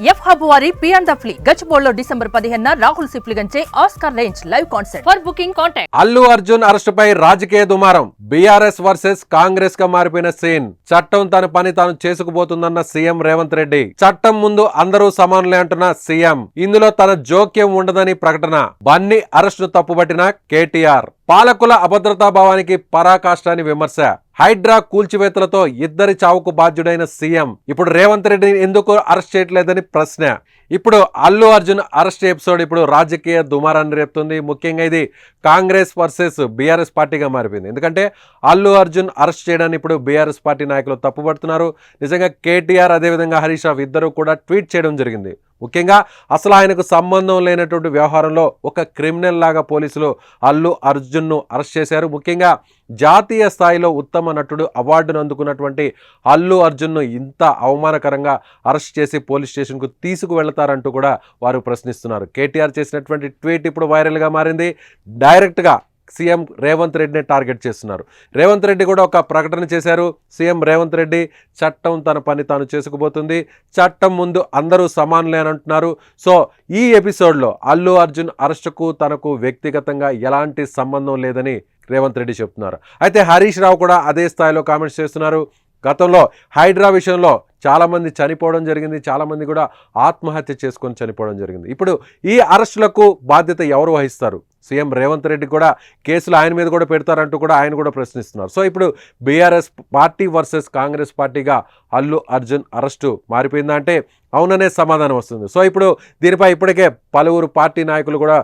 F hub వారి పియాన్ ద ఫ్లీ గచ్చిబౌలిలో డిసెంబర్ 15న రాహుల్ సిప్లిగంచే Oscar range live concert. For booking contact. Allu Arjun అరెస్టుపై రాజకీయ దుమారం. బీఆర్ఎస్ వర్సెస్ కాంగ్రెస్ గా మారిపోయిన సీన్. చట్టం తన పని తాను చేసుకుపోతుందన్న సీఎం రేవంత్ రెడ్డి. చట్టం ముందు అందరూ సమానులే అంటున్న సీఎం. ఇందులో తన జోక్యం ఉండదని ప్రకటన. బన్నీ అరెస్టును తప్పుబట్టిన కేటీఆర్. పాలకుల అభద్రతా భావానికి పరాకాష్టాని విమర్శ. హైడ్రా కూల్చివేతలతో ఇద్దరి చావుకు బాధ్యుడైన సీఎం ఇప్పుడు రేవంత్ రెడ్డిని ఎందుకు అరెస్ట్ చేయట్లేదని ప్రశ్న. ఇప్పుడు అల్లు అర్జున్ అరెస్ట్ ఎపిసోడ్ ఇప్పుడు రాజకీయ దుమారాన్ని రేపుతుంది. ముఖ్యంగా ఇది కాంగ్రెస్ వర్సెస్ బీఆర్ఎస్ పార్టీగా మారిపోయింది. ఎందుకంటే అల్లు అర్జున్ అరెస్ట్ చేయడాన్ని ఇప్పుడు బీఆర్ఎస్ పార్టీ నాయకులు తప్పుపడుతున్నారు. నిజంగా కేటీఆర్ అదేవిధంగా హరీష్ రావు ఇద్దరు కూడా ట్వీట్ చేయడం జరిగింది. ముఖ్యంగా అసలు ఆయనకు సంబంధం లేనటువంటి వ్యవహారంలో ఒక క్రిమినల్ లాగా పోలీసులు అల్లు అర్జున్ను అరెస్ట్ చేశారు. ముఖ్యంగా జాతీయ స్థాయిలో ఉత్తమ నటుడు అవార్డును అందుకున్నటువంటి అల్లు అర్జున్ను ఇంత అవమానకరంగా అరెస్ట్ చేసి పోలీస్ స్టేషన్కు తీసుకువెళ్తారంటూ కూడా వారు ప్రశ్నిస్తున్నారు. కేటీఆర్ చేసినటువంటి ట్వీట్ ఇప్పుడు వైరల్గా మారింది. డైరెక్ట్గా సీఎం రేవంత్ రెడ్డిని టార్గెట్ చేస్తున్నారు. రేవంత్ రెడ్డి కూడా ఒక ప్రకటన చేశారు. సీఎం రేవంత్ రెడ్డి చట్టం తన పని తాను చేసుకుపోతుంది, చట్టం ముందు అందరూ సమానులే అని అంటున్నారు. సో ఈ ఎపిసోడ్లో అల్లు అర్జున్ అరెస్టుకు తనకు వ్యక్తిగతంగా ఎలాంటి సంబంధం లేదని రేవంత్ రెడ్డి చెప్తున్నారు. అయితే హరీష్ రావు కూడా అదే స్థాయిలో కామెంట్స్ చేస్తున్నారు. గతంలో హైడ్రా విషయంలో చాలామంది చనిపోవడం జరిగింది, చాలామంది కూడా ఆత్మహత్య చేసుకొని చనిపోవడం జరిగింది. ఇప్పుడు ఈ అరెస్టులకు బాధ్యత ఎవరు వహిస్తారు? సీఎం రేవంత్ రెడ్డి కూడా కేసులు ఆయన మీద కూడా పెడతారంటూ కూడా ఆయన కూడా ప్రశ్నిస్తున్నారు. సో ఇప్పుడు బీఆర్ఎస్ పార్టీ వర్సెస్ కాంగ్రెస్ పార్టీగా అల్లు అర్జున్ అరెస్టు మారిపోయిందా అంటే అవుననే సమాధానం వస్తుంది. సో ఇప్పుడు దీనిపై ఇప్పటికే పలువురు పార్టీ నాయకులు కూడా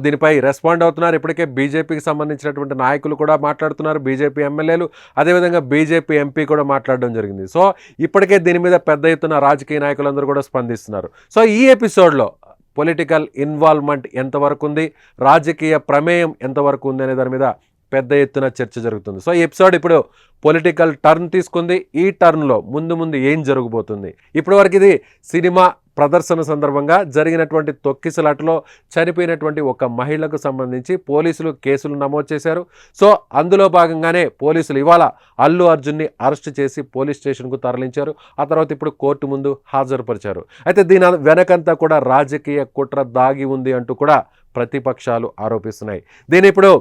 దీనిపై రెస్పాండ్ అవుతున్నారు. ఇప్పటికే బీజేపీకి సంబంధించినటువంటి నాయకులు కూడా మాట్లాడుతున్నారు, బీజేపీ ఎమ్మెల్యేలు, అదేవిధంగా బీజేపీ ఎంపీ కూడా మాట్లాడడం జరిగింది. సో ఇప్పటికే దీని మీద పెద్ద ఎత్తున రాజకీయ నాయకులందరూ కూడా స్పందిస్తున్నారు. సో ఈ ఎపిసోడ్లో పొలిటికల్ ఇన్వాల్వ్మెంట్ ఎంతవరకు ఉంది, రాజకీయ ప్రమేయం ఎంతవరకు ఉంది అనే దాని మీద పెద్ద ఎత్తున చర్చ జరుగుతుంది. సో ఈ ఎపిసోడ్ ఇప్పుడు పొలిటికల్ టర్న్ తీసుకుంది. ఈ టర్న్లో ముందు ఏం జరగబోతుంది? ఇప్పటివరకు ఇది సినిమా ప్రదర్శన సందర్భంగా జరిగినటువంటి తొక్కిసలాటలో చనిపోయినటువంటి ఒక మహిళకు సంబంధించి పోలీసులు కేసులు నమోదు చేశారు. సో అందులో భాగంగానే పోలీసులు ఇవాళ అల్లు అర్జున్ని అరెస్ట్ చేసి పోలీస్ స్టేషన్కు తరలించారు. ఆ తర్వాత ఇప్పుడు కోర్టు ముందు హాజరుపరిచారు. అయితే దీని వెనకంతా కూడా రాజకీయ కుట్ర దాగి ఉంది అంటూ కూడా ప్రతిపక్షాలు ఆరోపిస్తున్నాయి. దీని ఇప్పుడు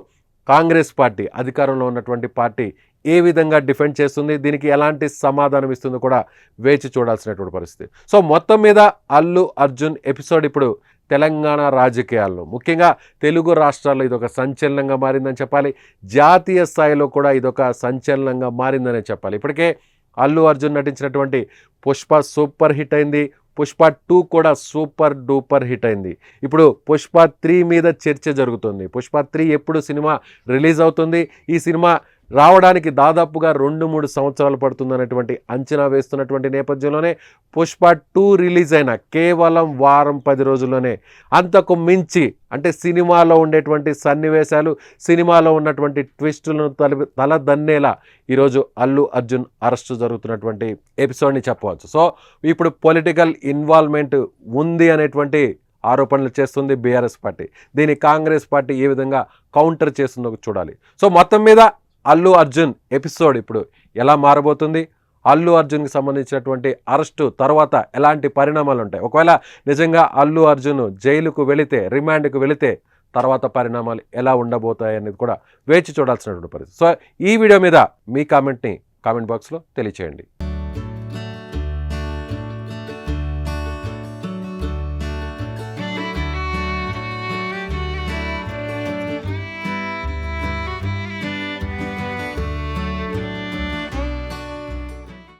కాంగ్రెస్ పార్టీ, అధికారంలో ఉన్నటువంటి పార్టీ ఏ విధంగా డిఫెండ్ చేస్తుంది, దీనికి ఎలాంటి సమాధానం ఇస్తుందో కూడా వేచి చూడాల్సినటువంటి పరిస్థితి. సో మొత్తం మీద అల్లు అర్జున్ ఎపిసోడ్ ఇప్పుడు తెలంగాణ రాజకీయాల్లో, ముఖ్యంగా తెలుగు రాష్ట్రాల్లో ఇదొక సంచలనంగా మారిందని చెప్పాలి. జాతీయ స్థాయిలో కూడా ఇదొక సంచలనంగా మారిందనే చెప్పాలి. ఇప్పటికే అల్లు అర్జున్ నటించినటువంటి పుష్ప సూపర్ హిట్ అయింది. పుష్ప 2 కూడా సూపర్ డూపర్ హిట్ అయింది. ఇప్పుడు పుష్ప 3 మీద చర్చ జరుగుతుంది. పుష్ప 3 ఎప్పుడు సినిమా రిలీజ్ అవుతుంది, ఈ సినిమా రావడానికి దాదాపుగా 2-3 సంవత్సరాలు పడుతుందనేటువంటి అంచనా వేస్తున్నటువంటి నేపథ్యంలోనే పుష్ప 2 రిలీజ్ అయిన కేవలం వారం 10 రోజుల్లోనే అంతకు మించి అంటే సినిమాలో ఉండేటువంటి సన్నివేశాలు, సినిమాలో ఉన్నటువంటి ట్విస్టులను తలదన్నేలా ఈరోజు అల్లు అర్జున్ అరెస్టు జరుగుతున్నటువంటి ఎపిసోడ్ని చెప్పవచ్చు. సో ఇప్పుడు పొలిటికల్ ఇన్వాల్వ్మెంట్ ఉంది అనేటువంటి ఆరోపణలు చేస్తుంది బీఆర్ఎస్ పార్టీ. దీన్ని కాంగ్రెస్ పార్టీ ఏ విధంగా కౌంటర్ చేస్తుందో చూడాలి. సో మొత్తం మీద అల్లు అర్జున్ ఎపిసోడ్ ఇప్పుడు ఎలా మారబోతుంది, అల్లు అర్జున్కి సంబంధించినటువంటి అరెస్టు తర్వాత ఎలాంటి పరిణామాలు ఉంటాయి, ఒకవేళ నిజంగా అల్లు అర్జున్ జైలుకు వెళితే, రిమాండ్కు వెళితే తర్వాత పరిణామాలు ఎలా ఉండబోతాయి అనేది కూడా వేచి చూడాల్సినటువంటి పరిస్థితి. సో ఈ వీడియో మీద మీ కామెంట్ని కామెంట్ బాక్స్లో తెలియచేయండి.